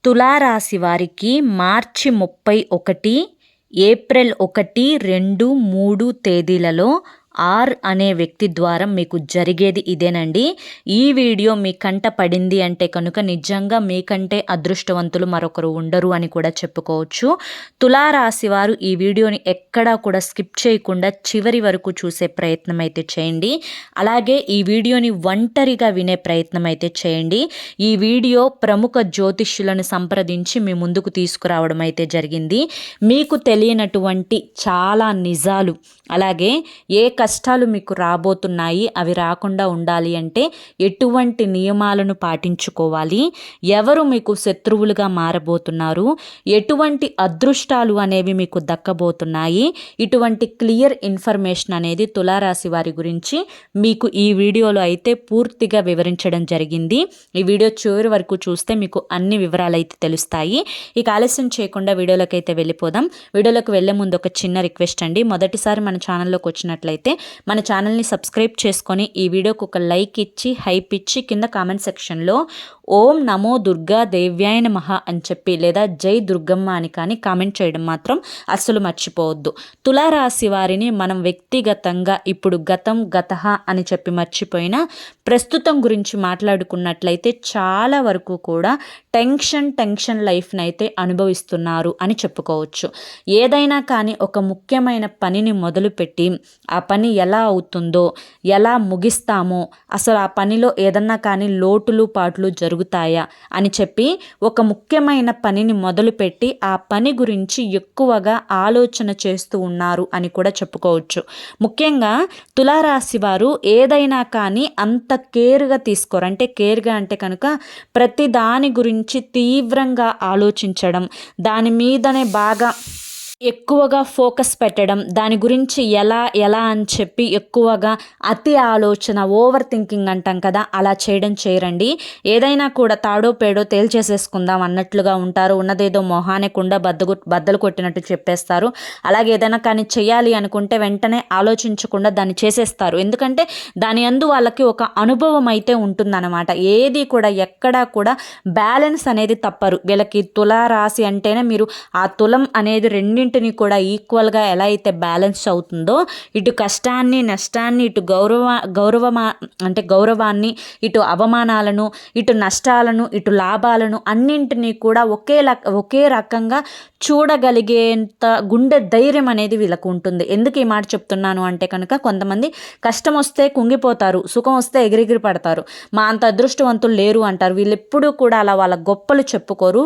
తులారాశి వారికి మార్చి 31, ఏప్రిల్ 1, 2, 3 తేదీలలో అనే వ్యక్తి ద్వారా మీకు జరిగేది ఇదేనండి. ఈ వీడియో మీ కంట పడింది అంటే కనుక నిజంగా మీకంటే అదృష్టవంతులు మరొకరు ఉండరు అని కూడా చెప్పుకోవచ్చు. తులారాశి వారు ఈ వీడియోని ఎక్కడా కూడా స్కిప్ చేయకుండా చివరి వరకు చూసే ప్రయత్నం అయితే చేయండి. అలాగే ఈ వీడియోని ఒంటరిగా వినే ప్రయత్నం అయితే చేయండి. ఈ వీడియో ప్రముఖ జ్యోతిష్యులను సంప్రదించి మీ ముందుకు తీసుకురావడం అయితే జరిగింది. మీకు తెలియనటువంటి చాలా నిజాలు, అలాగే ఏ కష్టాలు మీకు రాబోతున్నాయి, అవి రాకుండా ఉండాలి అంటే ఎటువంటి నియమాలను పాటించుకోవాలి, ఎవరు మీకు శత్రువులుగా మారబోతున్నారు, ఎటువంటి అదృష్టాలు అనేవి మీకు దక్కబోతున్నాయి, ఇటువంటి క్లియర్ ఇన్ఫర్మేషన్ అనేది తులారాశి వారి గురించి మీకు ఈ వీడియోలో అయితే పూర్తిగా వివరించడం జరిగింది. ఈ వీడియో చివరి వరకు చూస్తే మీకు అన్ని వివరాలు అయితే తెలుస్తాయి. ఇక ఆలస్యం చేయకుండా వీడియోలోకి అయితే వెళ్ళిపోదాం. వీడియోలోకి వెళ్ళే ముందు ఒక చిన్న రిక్వెస్ట్ అండి. మొదటిసారి మన ఛానల్లోకి వచ్చినట్లయితే మన ఛానల్ని సబ్స్క్రైబ్ చేసుకొని ఈ వీడియోకి ఒక లైక్ ఇచ్చి హైప్ ఇచ్చి కింద కామెంట్ సెక్షన్లో ఓం నమో దుర్గా దేవ్యాయ నమః అని చెప్పి లేదా జై దుర్గమ్మ అని కానీ కామెంట్ చేయడం మాత్రం అస్సలు మర్చిపోవద్దు. తులారాశి వారిని మనం వ్యక్తిగతంగా ఇప్పుడు గతః అని చెప్పి మర్చిపోయినా ప్రస్తుతం గురించి మాట్లాడుకున్నట్లయితే చాలా వరకు కూడా టెన్షన్ లైఫ్ని అయితే అనుభవిస్తున్నారు అని చెప్పుకోవచ్చు. ఏదైనా కానీ ఒక ముఖ్యమైన పనిని మొదలుపెట్టి ఆ పని ఎలా అవుతుందో, ఎలా ముగిస్తామో, అసలు ఆ పనిలో ఏదన్నా కానీ లోటులు పాట్లు జరుగుతాయా అని చెప్పి ఒక ముఖ్యమైన పనిని మొదలుపెట్టి ఆ పని గురించి ఎక్కువగా ఆలోచన చేస్తూ ఉన్నారు అని కూడా చెప్పుకోవచ్చు. ముఖ్యంగా తులారాశి వారు ఏదైనా కానీ అంత కేర్గా తీసుకోరు. అంటే కేర్గా అంటే కనుక ప్రతి దాని గురించి తీవ్రంగా ఆలోచించడం, దాని మీదనే బాగా ఎక్కువగా ఫోకస్ పెట్టడం, దాని గురించి ఎలా అని చెప్పి ఎక్కువగా అతి ఆలోచన, ఓవర్ థింకింగ్ అంటాం కదా, అలా చేయరండి. ఏదైనా కూడా తాడో పేడో తేల్చేసేసుకుందాం అన్నట్లుగా ఉంటారు. ఉన్నదేదో మొహానే కుండా బద్దలు కొట్టినట్టు చెప్పేస్తారు. అలాగే ఏదైనా కానీ చేయాలి అనుకుంటే వెంటనే ఆలోచించకుండా దాన్ని చేసేస్తారు. ఎందుకంటే దాని యందు వాళ్ళకి ఒక అనుభవం అయితే ఉంటుందన్నమాట. ఏది కూడా ఎక్కడా కూడా బ్యాలెన్స్ అనేది తప్పరు. వీళ్ళకి తులారాశి అంటేనే మీరు ఆ తులం అనేది రెండింటిని కూడా ఎలా అయితే బ్యాలెన్స్ అవుతుందో, ఇటు కష్టాన్ని నష్టాన్ని, ఇటు గౌరవాన్ని, ఇటు అవమానాలను, ఇటు నష్టాలను, ఇటు లాభాలను అన్నింటినీ కూడా ఒకే రకంగా చూడగలిగేంత గుండె ధైర్యం అనేది వీళ్ళకు ఉంటుంది. ఎందుకు ఈ మాట చెప్తున్నాను అంటే కనుక కొంతమంది కష్టం వస్తే కుంగిపోతారు, సుఖం వస్తే ఎగిరెగిరి పడతారు, మా అంత అదృష్టవంతులు లేరు అంటారు. వీళ్ళు ఎప్పుడూ కూడా అలా వాళ్ళ గొప్పలు చెప్పుకోరు.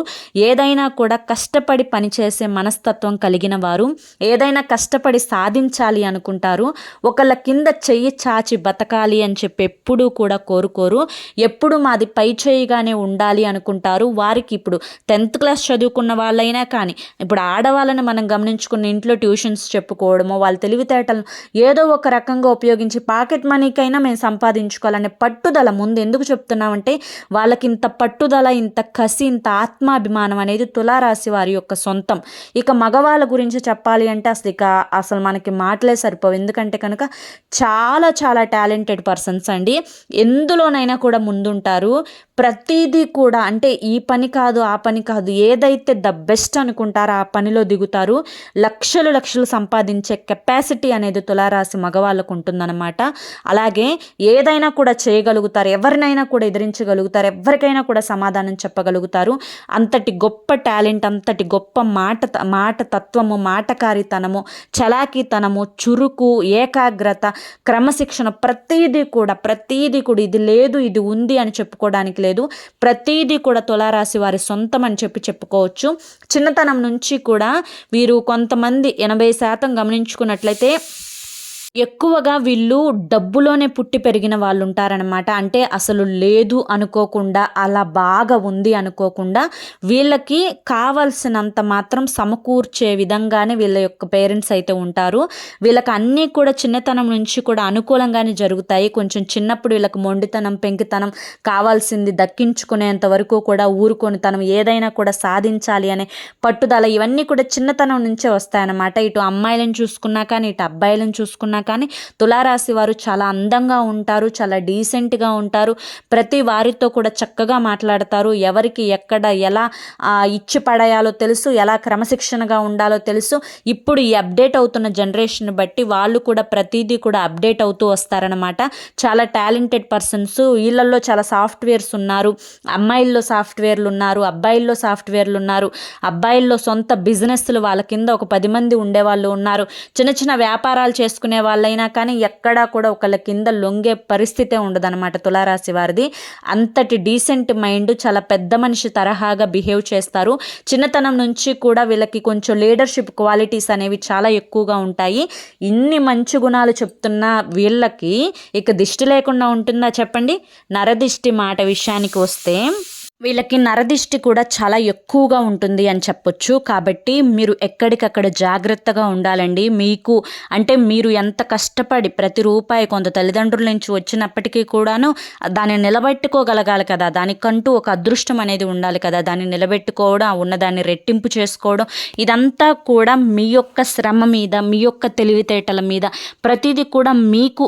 ఏదైనా కూడా కష్టపడి పనిచేసే మనస్తత్వం కలిగిన వారు, ఏదైనా కష్టపడి సాధించాలి అనుకుంటారు. ఒకళ్ళ కింద చెయ్యి చాచి బతకాలి అని చెప్పి ఎప్పుడూ కూడా కోరుకోరు. ఎప్పుడు మాది పై చేయిగానే ఉండాలి అనుకుంటారు. వారికి ఇప్పుడు 10th క్లాస్ చదువుకున్న వాళ్ళైనా కానీ, ఇప్పుడు ఆడవాళ్ళని మనం గమనించుకున్న ఇంట్లో ట్యూషన్స్ చెప్పుకోవడమో, వాళ్ళ తెలివితేటలను ఏదో ఒక రకంగా ఉపయోగించి పాకెట్ మనీకైనా మేము సంపాదించుకోవాలనే పట్టుదల ముందు ఎందుకు చెప్తున్నామంటే వాళ్ళకి ఇంత పట్టుదల, ఇంత కసి, ఇంత ఆత్మాభిమానం అనేది తులారాశి వారి యొక్క సొంతం. ఇక మగవాళ్ళ గురించి చెప్పాలి అంటే అసలు మనకి మాటలే సరిపోవు. ఎందుకంటే కనుక చాలా టాలెంటెడ్ పర్సన్స్ అండి. ఎందులోనైనా కూడా ముందుంటారు. ప్రతిదీ కూడా అంటే ఈ పని కాదు ఆ పని కాదు, ఏదైతే ద బెస్ట్ అనుకుంటారో ఆ పనిలో దిగుతారు. లక్షలు సంపాదించే కెపాసిటీ అనేది తులారాశి మగవాళ్ళకు ఉంటుందన్నమాట. అలాగే ఏదైనా కూడా చేయగలుగుతారు, ఎవరినైనా కూడా ఎదిరించగలుగుతారు, ఎవరికైనా కూడా సమాధానం చెప్పగలుగుతారు. అంతటి గొప్ప టాలెంట్, అంతటి గొప్ప మాట తత్వము, మాటకారితనము, చలాకీతనము, చురుకు, ఏకాగ్రత, క్రమశిక్షణ, ప్రతీదీ కూడా ఇది లేదు ఇది ఉంది అని చెప్పుకోవడానికి లేదు. ప్రతీదీ కూడా తులారాశి వారి సొంతం అని చెప్పుకోవచ్చు. చిన్నతనం నుంచి కూడా వీరు కొంతమంది 80% గమనించుకున్నట్లయితే ఎక్కువగా వీళ్ళు డబ్బులోనే పుట్టి పెరిగిన వాళ్ళు ఉంటారనమాట. అంటే అసలు లేదు అనుకోకుండా, అలా బాగా ఉంది అనుకోకుండా, వీళ్ళకి కావాల్సినంత మాత్రం సమకూర్చే విధంగానే వీళ్ళ యొక్క పేరెంట్స్ అయితే ఉంటారు. వీళ్ళకి అన్నీ కూడా చిన్నతనం నుంచి కూడా అనుకూలంగానే జరుగుతాయి. కొంచెం చిన్నప్పుడు వీళ్ళకి మొండితనం, పెంకితనం, కావాల్సింది దక్కించుకునేంత వరకు కూడా ఊరుకొనితనం, ఏదైనా కూడా సాధించాలి అనే పట్టుదల, ఇవన్నీ కూడా చిన్నతనం నుంచే వస్తాయన్నమాట. ఇటు అమ్మాయిలను చూసుకున్నా కానీ, ఇటు అబ్బాయిలను చూసుకున్నా కానీ తులారాశి వారు చాలా అందంగా ఉంటారు, చాలా డీసెంట్గా ఉంటారు, ప్రతి వారితో కూడా చక్కగా మాట్లాడతారు, ఎవరికి ఎక్కడ ఎలా ఇచ్చి పడేయాలో తెలుసు, ఎలా క్రమశిక్షణగా ఉండాలో తెలుసు. ఇప్పుడు ఈ అప్డేట్ అవుతున్న జనరేషన్ బట్టి వాళ్ళు కూడా ప్రతిదీ కూడా అప్డేట్ అవుతూ వస్తారనమాట. చాలా టాలెంటెడ్ పర్సన్స్, వీళ్ళల్లో చాలా సాఫ్ట్వేర్స్ ఉన్నారు, అమ్మాయిల్లో సాఫ్ట్వేర్లు ఉన్నారు, అబ్బాయిల్లో సాఫ్ట్వేర్లు ఉన్నారు, అబ్బాయిల్లో సొంత బిజినెస్లు వాళ్ళ కింద ఒక 10 మంది ఉండేవాళ్ళు ఉన్నారు, చిన్న చిన్న వ్యాపారాలు చేసుకునే వాళ్ళైనా కానీ ఎక్కడా కూడా ఒకళ్ళ కింద లొంగే పరిస్థితే ఉండదన్నమాట తులారాశి వారిది. అంతటి డీసెంట్ మైండ్, చాలా పెద్ద మనిషి తరహాగా బిహేవ్ చేస్తారు. చిన్నతనం నుంచి కూడా వీళ్ళకి కొంచెం లీడర్షిప్ క్వాలిటీస్ అనేవి చాలా ఎక్కువగా ఉంటాయి. ఇన్ని మంచి గుణాలు చెప్తున్న వీళ్ళకి ఇక దిష్టి లేకుండా ఉంటుందా చెప్పండి? నరదిష్టి మాట విషయానికి వస్తే వీళ్ళకి నరదిష్టి కూడా చాలా ఎక్కువగా ఉంటుంది అని చెప్పొచ్చు. కాబట్టి మీరు ఎక్కడికక్కడ జాగ్రత్తగా ఉండాలండి. మీకు అంటే మీరు ఎంత కష్టపడి ప్రతి రూపాయి కొంత తల్లిదండ్రుల నుంచి వచ్చినప్పటికీ కూడాను దాన్ని నిలబెట్టుకోగలగాలి కదా, దానికంటూ ఒక అదృష్టం అనేది ఉండాలి కదా, దాన్ని నిలబెట్టుకోవడం, ఉన్నదాన్ని రెట్టింపు చేసుకోవడం, ఇదంతా కూడా మీ యొక్క శ్రమ మీద, మీ యొక్క తెలివితేటల మీద, ప్రతిదీ కూడా మీకు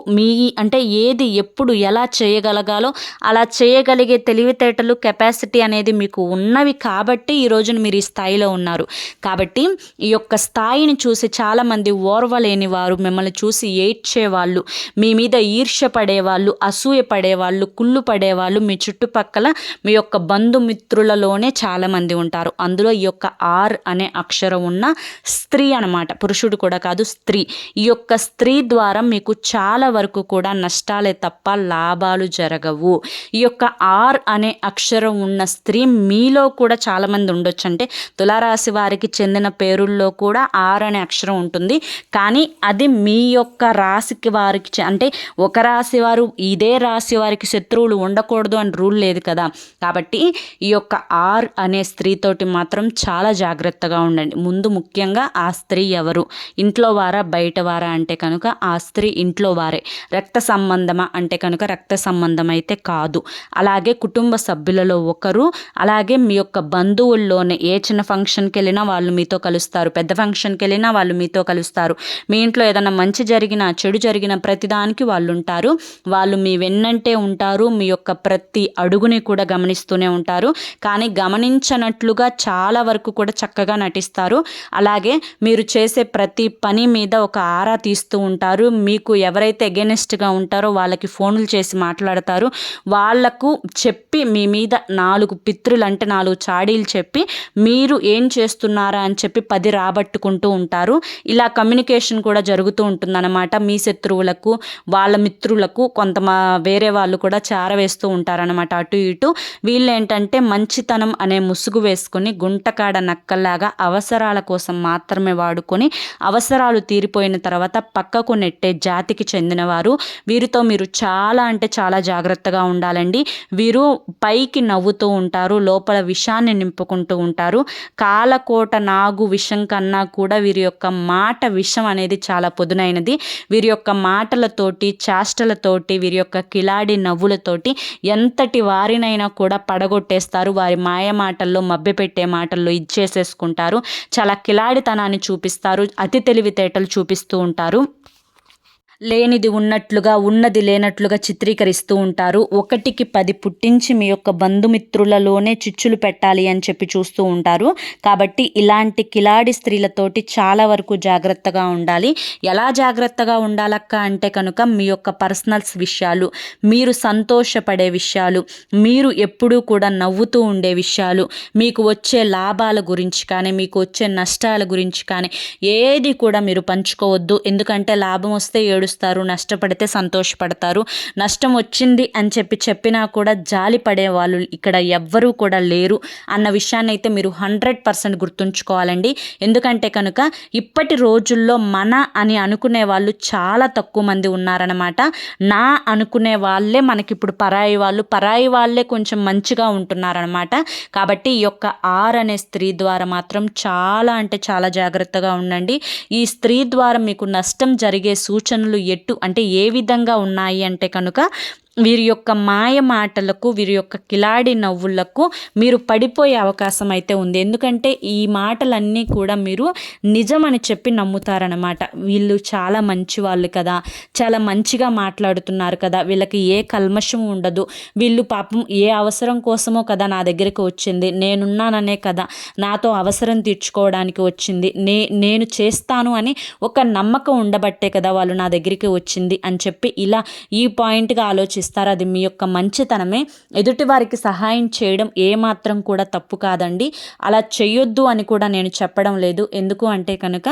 అంటే ఏది ఎప్పుడు ఎలా చేయగలగాలో అలా చేయగలిగే తెలివితేటలు, కెపాసిటీ అనేది మీకు ఉన్నవి కాబట్టి ఈ రోజున మీరు ఈ స్థాయిలో ఉన్నారు. కాబట్టి ఈ యొక్క స్థాయిని చూసి చాలామంది ఓర్వలేని వారు, మిమ్మల్ని చూసి ఏడ్చేవాళ్ళు, మీ మీద ఈర్ష్య పడేవాళ్ళు, అసూయ పడేవాళ్ళు, కుళ్ళు పడేవాళ్ళు మీ చుట్టుపక్కల మీ యొక్క బంధుమిత్రులలోనే చాలామంది ఉంటారు. అందులో ఈ యొక్క ఆర్ అనే అక్షరం ఉన్న స్త్రీ అనమాట, పురుషుడు కూడా కాదు, స్త్రీ. ఈ యొక్క స్త్రీ ద్వారా మీకు చాలా వరకు కూడా నష్టాలే తప్ప లాభాలు జరగవు. ఈ యొక్క ఆర్ అనే అక్షరం ఉన్న స్త్రీ మీలో కూడా చాలామంది ఉండొచ్చు. అంటే తులారాశి వారికి చెందిన పేరుల్లో కూడా ఆర్ అనే అక్షరం ఉంటుంది. కానీ అది మీ యొక్క రాశికి వారికి అంటే ఒక రాశి వారు ఇదే రాశి వారికి శత్రువులు ఉండకూడదు అని రూల్ లేదు కదా. కాబట్టి ఈ యొక్క ఆర్ అనే స్త్రీతోటి మాత్రం చాలా జాగ్రత్తగా ఉండండి. ముందు ముఖ్యంగా ఆ స్త్రీ ఎవరు, ఇంట్లో వారా బయట వారా అంటే కనుక ఆ స్త్రీ ఇంట్లో వారే. రక్త సంబంధమా అంటే కనుక రక్త సంబంధం అయితే కాదు. అలాగే కుటుంబ సభ్యులలో ఒకరు, అలాగే మీ యొక్క బంధువుల్లోనే ఏ చిన్న ఫంక్షన్కి వెళ్ళినా వాళ్ళు మీతో కలుస్తారు, పెద్ద ఫంక్షన్కి వెళ్ళినా వాళ్ళు మీతో కలుస్తారు, మీ ఇంట్లో ఏదైనా మంచి జరిగినా చెడు జరిగిన ప్రతిదానికి వాళ్ళు ఉంటారు. వాళ్ళు మీ వెన్నంటే ఉంటారు, మీ యొక్క ప్రతి అడుగుని కూడా గమనిస్తూనే ఉంటారు. కానీ గమనించనట్లుగా చాలా వరకు కూడా చక్కగా నటిస్తారు. అలాగే మీరు చేసే ప్రతి పని మీద ఒక ఆరా తీస్తూ ఉంటారు. మీకు ఎవరైతే ఎగెనిస్ట్గా ఉంటారో వాళ్ళకి ఫోన్లు చేసి మాట్లాడతారు. వాళ్లకు చెప్పి మీ మీద 4 పిత్రులు అంటే 4 చాడీలు చెప్పి మీరు ఏం చేస్తున్నారా అని చెప్పి 10 రాబట్టుకుంటూ ఉంటారు. ఇలా కమ్యూనికేషన్ కూడా జరుగుతూ ఉంటుందన్నమాట. మీ శత్రువులకు, వాళ్ళ మిత్రులకు వేరే వాళ్ళు కూడా చారవేస్తూ ఉంటారనమాట అటు ఇటు. వీళ్ళు ఏంటంటే మంచితనం అనే ముసుగు వేసుకొని గుంటకాడ నక్కల్లాగా అవసరాల కోసం మాత్రమే వాడుకొని అవసరాలు తీరిపోయిన తర్వాత పక్కకు నెట్టే జాతికి చెందినవారు. వీరితో మీరు చాలా అంటే చాలా జాగ్రత్తగా ఉండాలండి. వీరు పైకి నవ్వుతూ ఉంటారు, లోపల విషాన్ని నింపుకుంటూ ఉంటారు. కాలకోట నాగు విషం కన్నా కూడా వీరి యొక్క మాట విషం అనేది చాలా పొదునైనది. వీరి యొక్క మాటలతోటి, చేష్టలతోటి, వీరి యొక్క కిలాడి నవ్వులతోటి ఎంతటి వారినైనా కూడా పడగొట్టేస్తారు. వారి మాయ మాటల్లో, మభ్యపెట్టే మాటల్లో ఇచ్చేసేసుకుంటారు. చాలా కిలాడితనాన్ని చూపిస్తారు, అతి తెలివితేటలు చూపిస్తూ ఉంటారు. లేనిది ఉన్నట్లుగా, ఉన్నది లేనట్లుగా చిత్రీకరిస్తూ ఉంటారు. 1కి 10 పుట్టించి మీ యొక్క బంధుమిత్రులలోనే చిచ్చులు పెట్టాలి అని చెప్పి చూస్తూ ఉంటారు. కాబట్టి ఇలాంటి కిలాడి స్త్రీలతోటి చాలా వరకు జాగ్రత్తగా ఉండాలి. ఎలా జాగ్రత్తగా ఉండాలక్క అంటే కనుక మీ యొక్క పర్సనల్స్ విషయాలు, మీరు సంతోషపడే విషయాలు, మీరు ఎప్పుడూ కూడా నవ్వుతూ ఉండే విషయాలు, మీకు వచ్చే లాభాల గురించి కానీ, మీకు వచ్చే నష్టాల గురించి కానీ ఏది కూడా మీరు పంచుకోవద్దు. ఎందుకంటే లాభం వస్తే ఏడుస్తారు, నష్టపడితే సంతోషపడతారు. నష్టం వచ్చింది అని చెప్పినా కూడా జాలి పడే వాళ్ళు ఇక్కడ ఎవ్వరూ కూడా లేరు అన్న విషయాన్ని అయితే మీరు 100% గుర్తుంచుకోవాలండి. ఎందుకంటే కనుక ఇప్పటి రోజుల్లో మన అని అనుకునే వాళ్ళు చాలా తక్కువ మంది ఉన్నారనమాట. నా అనుకునే వాళ్ళే మనకి ఇప్పుడు పరాయి వాళ్ళు, పరాయి వాళ్ళే కొంచెం మంచిగా ఉంటున్నారనమాట. కాబట్టి ఈ యొక్క ఆర్ అనే స్త్రీ ద్వారా మాత్రం చాలా అంటే చాలా జాగ్రత్తగా ఉండండి. ఈ స్త్రీ ద్వారా మీకు నష్టం జరిగే సూచనలు అంటే ఏ విధంగా ఉన్నాయి అంటే కనుక వీరి యొక్క మాయ మాటలకు, వీరి యొక్క కిలాడి నవ్వులకు మీరు పడిపోయే అవకాశం అయితే ఉంది. ఎందుకంటే ఈ మాటలన్నీ కూడా మీరు నిజమని చెప్పి నమ్ముతారనమాట. వీళ్ళు చాలా మంచి వాళ్ళు కదా, చాలా మంచిగా మాట్లాడుతున్నారు కదా, వీళ్ళకి ఏ కల్మషం ఉండదు, వీళ్ళు పాపం ఏ అవసరం కోసమో కదా నా దగ్గరికి వచ్చింది, నేనున్నాననే కదా నాతో అవసరం తీర్చుకోవడానికి వచ్చింది, నేను చేస్తాను అని ఒక నమ్మకం ఉండబట్టే కదా వాళ్ళు నా దగ్గరికి వచ్చింది అని చెప్పి ఇలా ఈ పాయింట్గా ఆలోచిస్తారు. అది మీ యొక్క మంచితనమే. ఎదుటి వారికి సహాయం చేయడం ఏమాత్రం కూడా తప్పు కాదండి. అలా చేయొద్దు అని కూడా నేను చెప్పడం లేదు. ఎందుకు అంటే కనుక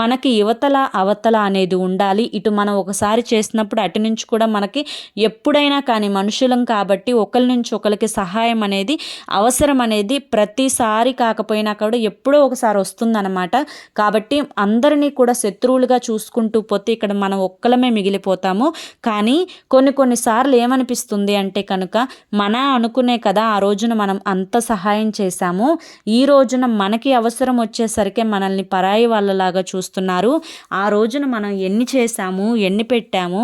మనకి యువతల అవతల అనేది ఉండాలి. ఇటు మనం ఒకసారి చేసినప్పుడు అటు నుంచి కూడా మనకి ఎప్పుడైనా కానీ మనుషులం కాబట్టి ఒకరి నుంచి ఒకరికి సహాయం అనేది అవసరం అనేది ప్రతిసారి కాకపోయినా కూడా ఎప్పుడో ఒకసారి వస్తుందన్నమాట. కాబట్టి అందరినీ కూడా శత్రువులుగా చూసుకుంటూ పోతే ఇక్కడ మనం ఒక్కలమే మిగిలిపోతాము. కానీ కొన్నిసార్లు ఏమనిపిస్తుంది అంటే కనుక మన అనుకునే కదా ఆ రోజున మనం అంత సహాయం చేశాము, ఈ రోజున మనకి అవసరం వచ్చేసరికి మనల్ని పరాయి వాళ్ళలాగా చూస్తున్నారు. ఆ రోజున మనం ఎన్ని చేశాము, ఎన్ని పెట్టాము,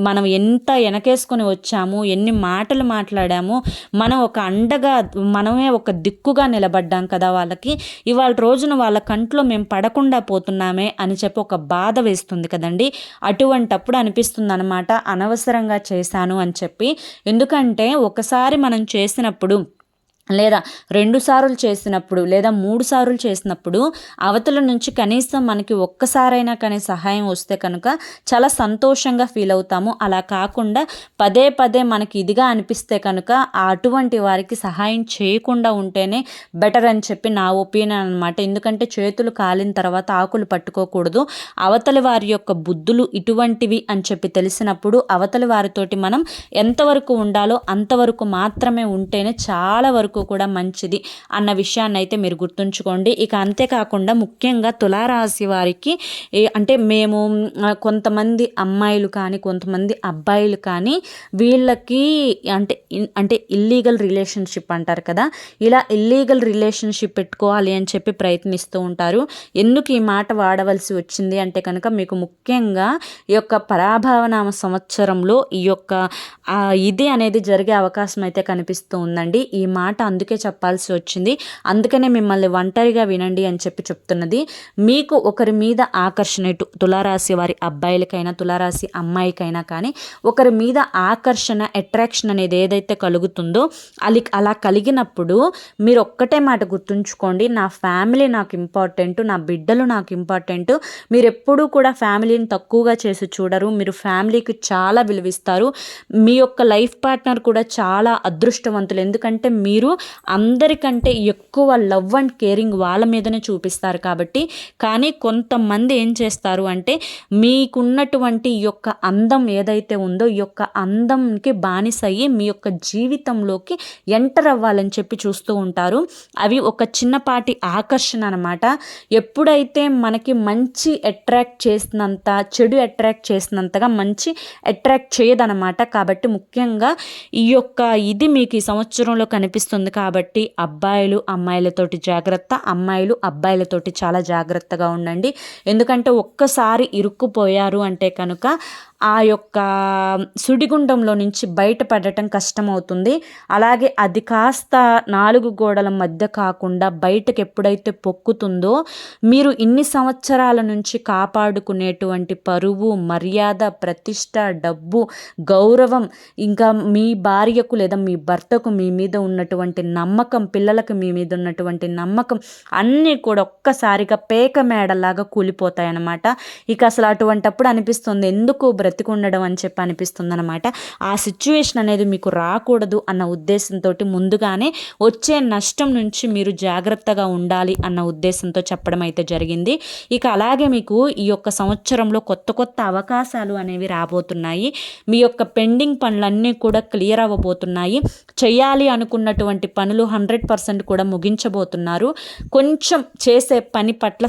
మనం ఎంత వెనకేసుకొని వచ్చాము, ఎన్ని మాటలు మాట్లాడాము, మనం ఒక అండగా మనమే ఒక దిక్కుగా నిలబడ్డాం కదా వాళ్ళకి, ఇవాళ రోజున వాళ్ళ కంట్లో మేము పడకుండా పోతున్నామే అని చెప్పి ఒక బాధ వేస్తుంది కదండి. అటువంటప్పుడు అనిపిస్తుంది అనమాట అనవసరంగా చేశాను అని చెప్పి. ఎందుకంటే ఒకసారి మనం చేసినప్పుడు లేదా 2 సార్లు చేసినప్పుడు లేదా 3 సార్లు చేసినప్పుడు అవతల నుంచి కనీసం మనకి ఒక్కసారైనా కానీ సహాయం వస్తే కనుక చాలా సంతోషంగా ఫీల్ అవుతాము. అలా కాకుండా పదే పదే మనకి ఇదిగా అనిపిస్తే కనుక అటువంటి వారికి సహాయం చేయకుండా ఉంటేనే బెటర్ అని చెప్పి నా ఒపీనియన్ అనమాట. ఎందుకంటే చేతులు కాలిన తర్వాత ఆకులు పట్టుకోకూడదు. అవతలి వారి యొక్క బుద్ధులు ఇటువంటివి అని చెప్పి తెలిసినప్పుడు అవతలి వారితోటి మనం ఎంతవరకు ఉండాలో అంతవరకు మాత్రమే ఉంటేనే చాలా వరకు కూడా మంచిది అన్న విషయాన్ని అయితే మీరు గుర్తుంచుకోండి. ఇక అంతేకాకుండా ముఖ్యంగా తులారాశి వారికి అంటే మేము కొంతమంది అమ్మాయిలు కానీ కొంతమంది అబ్బాయిలు కానీ వీళ్ళకి అంటే ఇల్లీగల్ రిలేషన్షిప్ అంటారు కదా, ఇలా ఇల్లీగల్ రిలేషన్షిప్ పెట్టుకోవాలి అని చెప్పి ప్రయత్నిస్తూ ఉంటారు. ఎందుకు ఈ మాట వాడవలసి వచ్చింది అంటే కనుక మీకు ముఖ్యంగా ఈ యొక్క పరాభవనామ సంవత్సరంలో ఈ యొక్క ఇది అనేది జరిగే అవకాశం అయితే కనిపిస్తూ ఉందండి. ఈ మాట అందుకే చెప్పాల్సి వచ్చింది. అందుకనే మిమ్మల్ని ఒంటరిగా వినండి అని చెప్పి చెప్తున్నది. మీకు ఒకరి మీద ఆకర్షణ, ఇటు తులారాశి వారి అబ్బాయిలకైనా తులారాశి అమ్మాయికైనా కానీ ఒకరి మీద ఆకర్షణ, అట్రాక్షన్ అనేది ఏదైతే కలుగుతుందో అలా కలిగినప్పుడు మీరు ఒక్కటే మాట గుర్తుంచుకోండి, నా ఫ్యామిలీ నాకు ఇంపార్టెంట్, నా బిడ్డలు నాకు ఇంపార్టెంట్. మీరు ఎప్పుడూ కూడా ఫ్యామిలీని తక్కువగా చేసి చూడరు. మీరు ఫ్యామిలీకి చాలా విలువిస్తారు. మీ యొక్క లైఫ్ పార్ట్నర్ కూడా చాలా అదృష్టవంతులు. ఎందుకంటే మీరు అందరికంటే ఎక్కువ లవ్ అండ్ కేరింగ్ వాళ్ళ మీదనే చూపిస్తారు కాబట్టి. కానీ కొంతమంది ఏం చేస్తారు అంటే మీకున్నటువంటి ఈ యొక్క అందం ఏదైతే ఉందో ఈ యొక్క అందంకి బానిసయ్యి మీ యొక్క జీవితంలోకి ఎంటర్ అవ్వాలని చెప్పి చూస్తూ ఉంటారు. అవి ఒక చిన్నపాటి ఆకర్షణ అనమాట. ఎప్పుడైతే మనకి మంచి అట్రాక్ట్ చేసినంత చెడు అట్రాక్ట్ చేసినంతగా మంచి అట్రాక్ట్ చేయదనమాట. కాబట్టి ముఖ్యంగా ఈ యొక్క ఇది మీకు ఈ సంవత్సరంలో కనిపిస్తుంది కాబట్టి అబ్బాయిలు అమ్మాయిలతోటి జాగ్రత్త, అమ్మాయిలు అబ్బాయిలతోటి చాలా జాగ్రత్తగా ఉండండి. ఎందుకంటే ఒక్కసారి ఇరుక్కుపోయారు అంటే కనుక ఆ యొక్క సుడిగుండంలో నుంచి బయటపడటం కష్టమవుతుంది. అలాగే అది కాస్త 4 గోడల మధ్య కాకుండా బయటకు ఎప్పుడైతే పొక్కుతుందో మీరు ఇన్ని సంవత్సరాల నుంచి కాపాడుకునేటువంటి పరువు, మర్యాద, ప్రతిష్ట, డబ్బు, గౌరవం, ఇంకా మీ భార్యకు లేదా మీ భర్తకు మీ మీద ఉన్నటువంటి నమ్మకం, పిల్లలకు మీ మీద ఉన్నటువంటి నమ్మకం అన్నీ కూడా ఒక్కసారిగా పేక మేడలాగా కూలిపోతాయి అన్నమాట. ఇక అసలు అటువంటప్పుడు అనిపిస్తుంది ఎందుకు బ్రతికుండడం అని చెప్పి అనిపిస్తుంది అనమాట. ఆ సిచ్యువేషన్ అనేది మీకు రాకూడదు అన్న ఉద్దేశంతో ముందుగానే వచ్చే నష్టం నుంచి మీరు జాగ్రత్తగా ఉండాలి అన్న ఉద్దేశంతో చెప్పడం అయితే జరిగింది. ఇక అలాగే మీకు ఈ యొక్క సంవత్సరంలో కొత్త కొత్త అవకాశాలు అనేవి రాబోతున్నాయి. మీ యొక్క పెండింగ్ పనులన్నీ కూడా క్లియర్ అవ్వబోతున్నాయి. చేయాలి అనుకున్నటువంటి పనులు 100% కూడా ముగించబోతున్నారు. కొంచెం చేసే పని పట్ల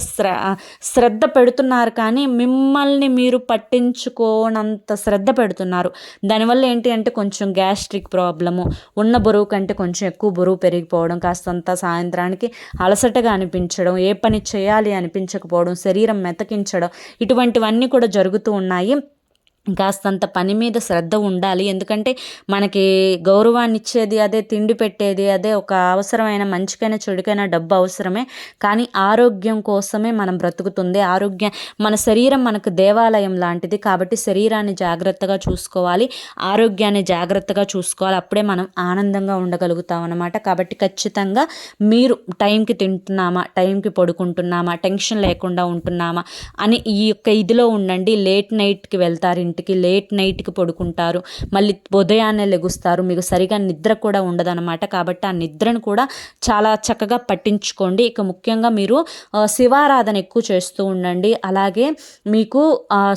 శ్రద్ధ పెడుతున్నారు కానీ మిమ్మల్ని మీరు పట్టించుకోనంత శ్రద్ధ పెడుతున్నారు. దానివల్ల ఏంటి అంటే కొంచెం గ్యాస్ట్రిక్ ప్రాబ్లము, ఉన్న బరువు కంటే కొంచెం ఎక్కువ బరువు పెరిగిపోవడం, కాస్తంత సాయంత్రానికి అలసటగా అనిపించడం, ఏ పని చేయాలి అనిపించకపోవడం, శరీరం మెతకించడం, ఇటువంటివన్నీ కూడా జరుగుతూ ఉన్నాయి. కాస్తంత పని మీద శ్రద్ధ ఉండాలి. ఎందుకంటే మనకి గౌరవాన్ని ఇచ్చేది అదే, తిండి పెట్టేది అదే, ఒక అవసరమైన మంచికైనా చెడుకైనా డబ్బు అవసరమే. కానీ ఆరోగ్యం కోసమే మనం బ్రతుకుతుంది. మన శరీరం మనకు దేవాలయం లాంటిది. కాబట్టి శరీరాన్ని జాగ్రత్తగా చూసుకోవాలి, ఆరోగ్యాన్ని జాగ్రత్తగా చూసుకోవాలి. అప్పుడే మనం ఆనందంగా ఉండగలుగుతాం అన్నమాట. కాబట్టి ఖచ్చితంగా మీరు టైంకి తింటున్నామా, టైంకి పడుకుంటున్నామా, టెన్షన్ లేకుండా ఉంటున్నామా అని ఈ యొక్క ఇదిలో ఉండండి. లేట్ నైట్కి వెళ్తారు, ఇంటికి లేట్ నైట్కి పడుకుంటారు, మళ్ళీ ఉదయాన్నే లెగుస్తారు, మీకు సరిగా నిద్ర కూడా ఉండదన్నమాట. కాబట్టి ఆ నిద్రను కూడా చాలా చక్కగా పట్టించుకోండి. ఇక ముఖ్యంగా మీరు శివారాధన ఎక్కువ చేస్తూ ఉండండి. అలాగే మీకు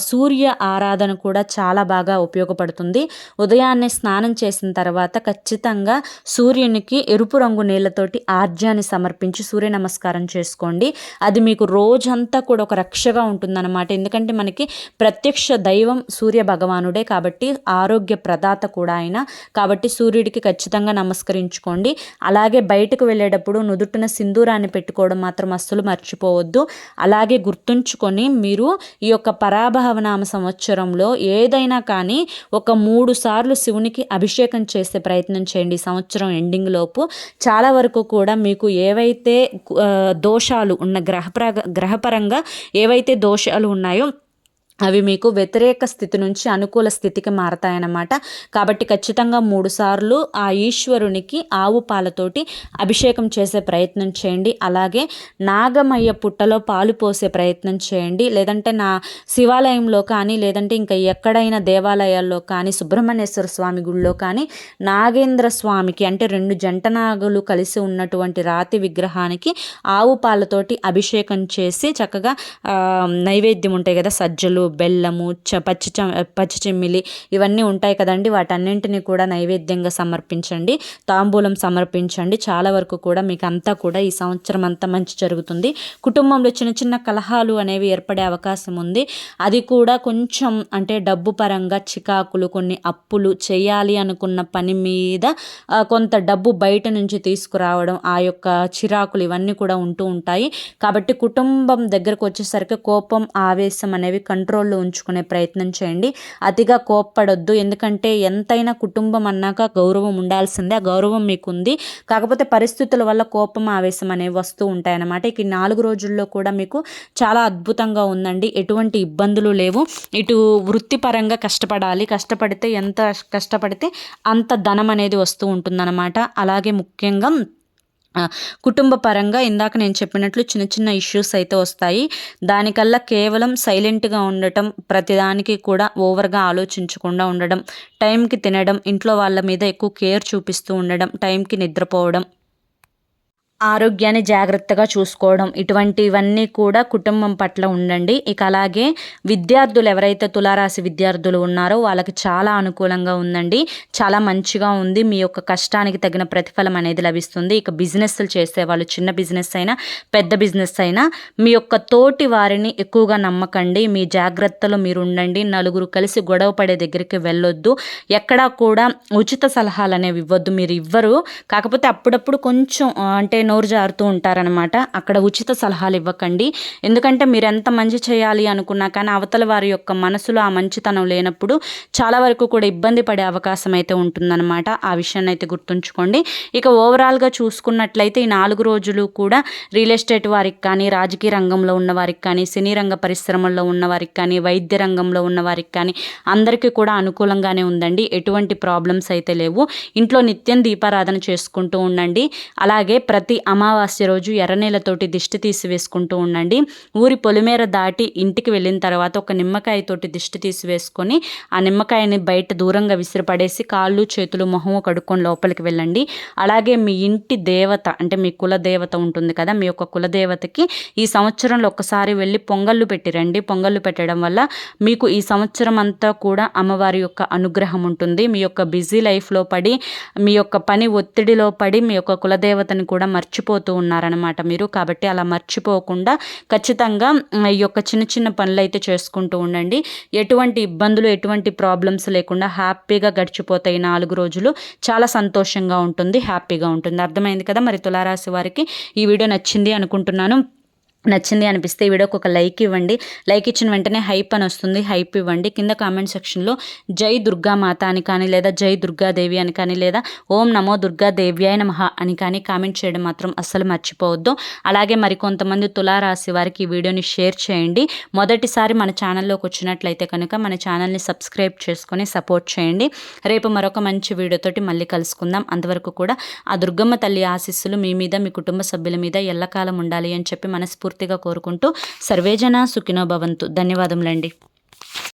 సూర్య ఆరాధన కూడా చాలా బాగా ఉపయోగపడుతుంది. ఉదయాన్నే స్నానం చేసిన తర్వాత ఖచ్చితంగా సూర్యునికి ఎరుపు రంగు నీళ్ళతోటి ఆర్జ్యాన్ని సమర్పించి సూర్య నమస్కారం చేసుకోండి. అది మీకు రోజంతా కూడా ఒక రక్షగా ఉంటుందన్నమాట. ఎందుకంటే మనకి ప్రత్యక్ష దైవం సూర్య భగవానుడే, కాబట్టి ఆరోగ్య ప్రదాత కూడా ఆయన. కాబట్టి సూర్యుడికి ఖచ్చితంగా నమస్కరించుకోండి. అలాగే బయటకు వెళ్ళేటప్పుడు నుదుటిన సింధూరాన్ని పెట్టుకోవడం మాత్రం అస్సలు మర్చిపోవద్దు. అలాగే గుర్తుంచుకొని మీరు ఈ యొక్క పరాభవనామ సంవత్సరంలో ఏదైనా కానీ ఒక 3 సార్లు శివునికి అభిషేకం చేసే ప్రయత్నం చేయండి ఈ సంవత్సరం ఎండింగ్ లోపు. చాలా వరకు కూడా మీకు ఏవైతే దోషాలు ఉన్న గ్రహపరంగా ఏవైతే దోషాలు ఉన్నాయో అవి మీకు వ్యతిరేక స్థితి నుంచి అనుకూల స్థితికి మారతాయన్నమాట. కాబట్టి ఖచ్చితంగా 3 సార్లు ఆ ఈశ్వరునికి ఆవు పాలతోటి అభిషేకం చేసే ప్రయత్నం చేయండి. అలాగే నాగమయ్య పుట్టలో పాలు పోసే ప్రయత్నం చేయండి. లేదంటే నా శివాలయంలో కానీ, లేదంటే ఇంకా ఎక్కడైనా దేవాలయాల్లో కానీ, సుబ్రహ్మణ్యేశ్వర స్వామి గుడిలో కానీ నాగేంద్ర స్వామికి అంటే 2 జంట నాగులు కలిసి ఉన్నటువంటి రాతి విగ్రహానికి ఆవు పాలతోటి అభిషేకం చేసి చక్కగా నైవేద్యం ఉంటాయి కదా, సజ్జలు, బెల్లము, పచ్చి చెమ్మిలి ఇవన్నీ ఉంటాయి కదండి, వాటన్నింటినీ కూడా నైవేద్యంగా సమర్పించండి, తాంబూలం సమర్పించండి. చాలా వరకు కూడా మీకు అంతా కూడా ఈ సంవత్సరం అంతా మంచి జరుగుతుంది. కుటుంబంలో చిన్న చిన్న కలహాలు అనేవి ఏర్పడే అవకాశం ఉంది. అది కూడా కొంచెం అంటే డబ్బు పరంగా చికాకులు, కొన్ని అప్పులు, చేయాలి అనుకున్న పని మీద కొంత డబ్బు బయట నుంచి తీసుకురావడం, ఆ యొక్క చిరాకులు ఇవన్నీ కూడా ఉంటూ ఉంటాయి. కాబట్టి కుటుంబం దగ్గరకు వచ్చేసరికి కోపం, ఆవేశం అనేవి కంట్రోల్లో ఉంచుకునే ప్రయత్నం చేయండి. అతిగా కోప్పడొద్దు. ఎందుకంటే ఎంతైనా కుటుంబం అన్నాక గౌరవం ఉండాల్సిందే. ఆ గౌరవం మీకుంది. కాకపోతే పరిస్థితుల వల్ల కోపం, ఆవేశం అనేవి వస్తూ ఉంటాయన్నమాట. ఇక 4 రోజుల్లో కూడా మీకు చాలా అద్భుతంగా ఉందండి. ఎటువంటి ఇబ్బందులు లేవు. ఇటు వృత్తిపరంగా కష్టపడితే ఎంత కష్టపడితే అంత ధనం అనేది వస్తూ ఉంటుందన్నమాట. అలాగే ముఖ్యంగా కుటుంబ పరంగా ఇందాక నేను చెప్పినట్లు చిన్న చిన్న ఇష్యూస్ అయితే వస్తాయి. దానికల్లా కేవలం సైలెంట్గా ఉండటం, ప్రతిదానికి కూడా ఓవర్గా ఆలోచించకుండా ఉండడం, టైంకి తినడం, ఇంట్లో వాళ్ళ మీద ఎక్కువ కేర్ చూపిస్తూ ఉండడం, టైంకి నిద్రపోవడం, ఆరోగ్యాన్ని జాగ్రత్తగా చూసుకోవడం, ఇటువంటివన్నీ కూడా కుటుంబం పట్ల ఉండండి. ఇక అలాగే విద్యార్థులు ఎవరైతే తులారాశి విద్యార్థులు ఉన్నారో వాళ్ళకి చాలా అనుకూలంగా ఉందండి. చాలా మంచిగా ఉంది. మీ యొక్క కష్టానికి తగిన ప్రతిఫలం అనేది లభిస్తుంది. ఇక బిజినెస్లు చేసేవాళ్ళు, చిన్న బిజినెస్ అయినా పెద్ద బిజినెస్ అయినా మీ యొక్క తోటి వారిని ఎక్కువగా నమ్మకండి. మీ జాగ్రత్తలో మీరు ఉండండి. నలుగురు కలిసి గొడవ పడే దగ్గరికి వెళ్ళొద్దు. ఎక్కడా కూడా ఉచిత సలహాలు అనేవి ఇవ్వద్దు. మీరు ఇవ్వరు, కాకపోతే అప్పుడప్పుడు కొంచెం అంటే నోరు జారుతూ ఉంటారనమాట. అక్కడ ఉచిత సలహాలు ఇవ్వకండి. ఎందుకంటే మీరు ఎంత మంచి చేయాలి అనుకున్నా కానీ అవతల వారి యొక్క మనసులో ఆ మంచితనం లేనప్పుడు చాలా వరకు కూడా ఇబ్బంది పడే అవకాశం అయితే ఉంటుందన్నమాట. ఆ విషయాన్ని అయితే గుర్తుంచుకోండి. ఇక ఓవరాల్గా చూసుకున్నట్లయితే ఈ 4 రోజులు కూడా రియల్ ఎస్టేట్ వారికి కానీ, రాజకీయ రంగంలో ఉన్న వారికి కానీ, సినీ రంగ పరిశ్రమల్లో ఉన్న వారికి కానీ, వైద్య రంగంలో ఉన్న వారికి కానీ అందరికీ కూడా అనుకూలంగానే ఉందండి. ఎటువంటి ప్రాబ్లమ్స్ అయితే లేవు. ఇంట్లో నిత్యం దీపారాధన చేసుకుంటూ ఉండండి. అలాగే ప్రతి అమావాస్య రోజు ఎర్రనీళ్ళతోటి దిష్టి తీసివేసుకుంటూ ఉండండి. ఊరి పొలిమేర దాటి ఇంటికి వెళ్ళిన తర్వాత ఒక నిమ్మకాయతోటి దిష్టి తీసివేసుకొని ఆ నిమ్మకాయని బయట దూరంగా విసిరిపడేసి కాళ్ళు, చేతులు, మొహము కడుక్కొని లోపలికి వెళ్ళండి. అలాగే మీ ఇంటి దేవత అంటే మీ కుల దేవత ఉంటుంది కదా, మీ యొక్క కులదేవతకి ఈ సంవత్సరంలో ఒక్కసారి వెళ్ళి పొంగళ్ళు పెట్టిరండి. పొంగళ్ళు పెట్టడం వల్ల మీకు ఈ సంవత్సరం అంతా కూడా అమ్మవారి యొక్క అనుగ్రహం ఉంటుంది. మీ యొక్క బిజీ లైఫ్లో పడి, మీ యొక్క పని ఒత్తిడిలో పడి మీ యొక్క కులదేవతని కూడా మర్చిపోతూ ఉన్నారనమాట మీరు. కాబట్టి అలా మర్చిపోకుండా ఖచ్చితంగా ఈ యొక్క చిన్న చిన్న పనులు అయితే చేసుకుంటూ ఉండండి. ఎటువంటి ఇబ్బందులు, ఎటువంటి ప్రాబ్లమ్స్ లేకుండా హ్యాపీగా గడిచిపోతాయి 4 రోజులు. చాలా సంతోషంగా ఉంటుంది, హ్యాపీగా ఉంటుంది. అర్థమైంది కదా. మరి తులారాశి వారికి ఈ వీడియో నచ్చింది అనుకుంటున్నాను. నచ్చింది అనిపిస్తే ఈ వీడియోకి ఒక లైక్ ఇవ్వండి. లైక్ ఇచ్చిన వెంటనే హైప్ అని వస్తుంది, హైప్ ఇవ్వండి. కింద కామెంట్ సెక్షన్లో జై దుర్గామాత అని కానీ, లేదా జై దుర్గాదేవి అని కానీ, లేదా ఓం నమో దుర్గాదేవ్యాయ నమః అని కానీ కామెంట్ చేయడం మాత్రం అస్సలు మర్చిపోవద్దు. అలాగే మరికొంతమంది తులారాశి వారికి ఈ వీడియోని షేర్ చేయండి. మొదటిసారి మన ఛానల్లోకి వచ్చినట్లయితే కనుక మన ఛానల్ని సబ్స్క్రైబ్ చేసుకొని సపోర్ట్ చేయండి. రేపు మరొక మంచి వీడియోతోటి మళ్ళీ కలుసుకుందాం. అంతవరకు కూడా ఆ దుర్గమ్మ తల్లి ఆశీస్సులు మీ మీద, మీ కుటుంబ సభ్యుల మీద ఎల్లకాలం ఉండాలి అని చెప్పి మనస్ఫూర్తిగా కోరుకుంటూ సర్వేజన సుఖినో భవంతు. ధన్యవాదములండి.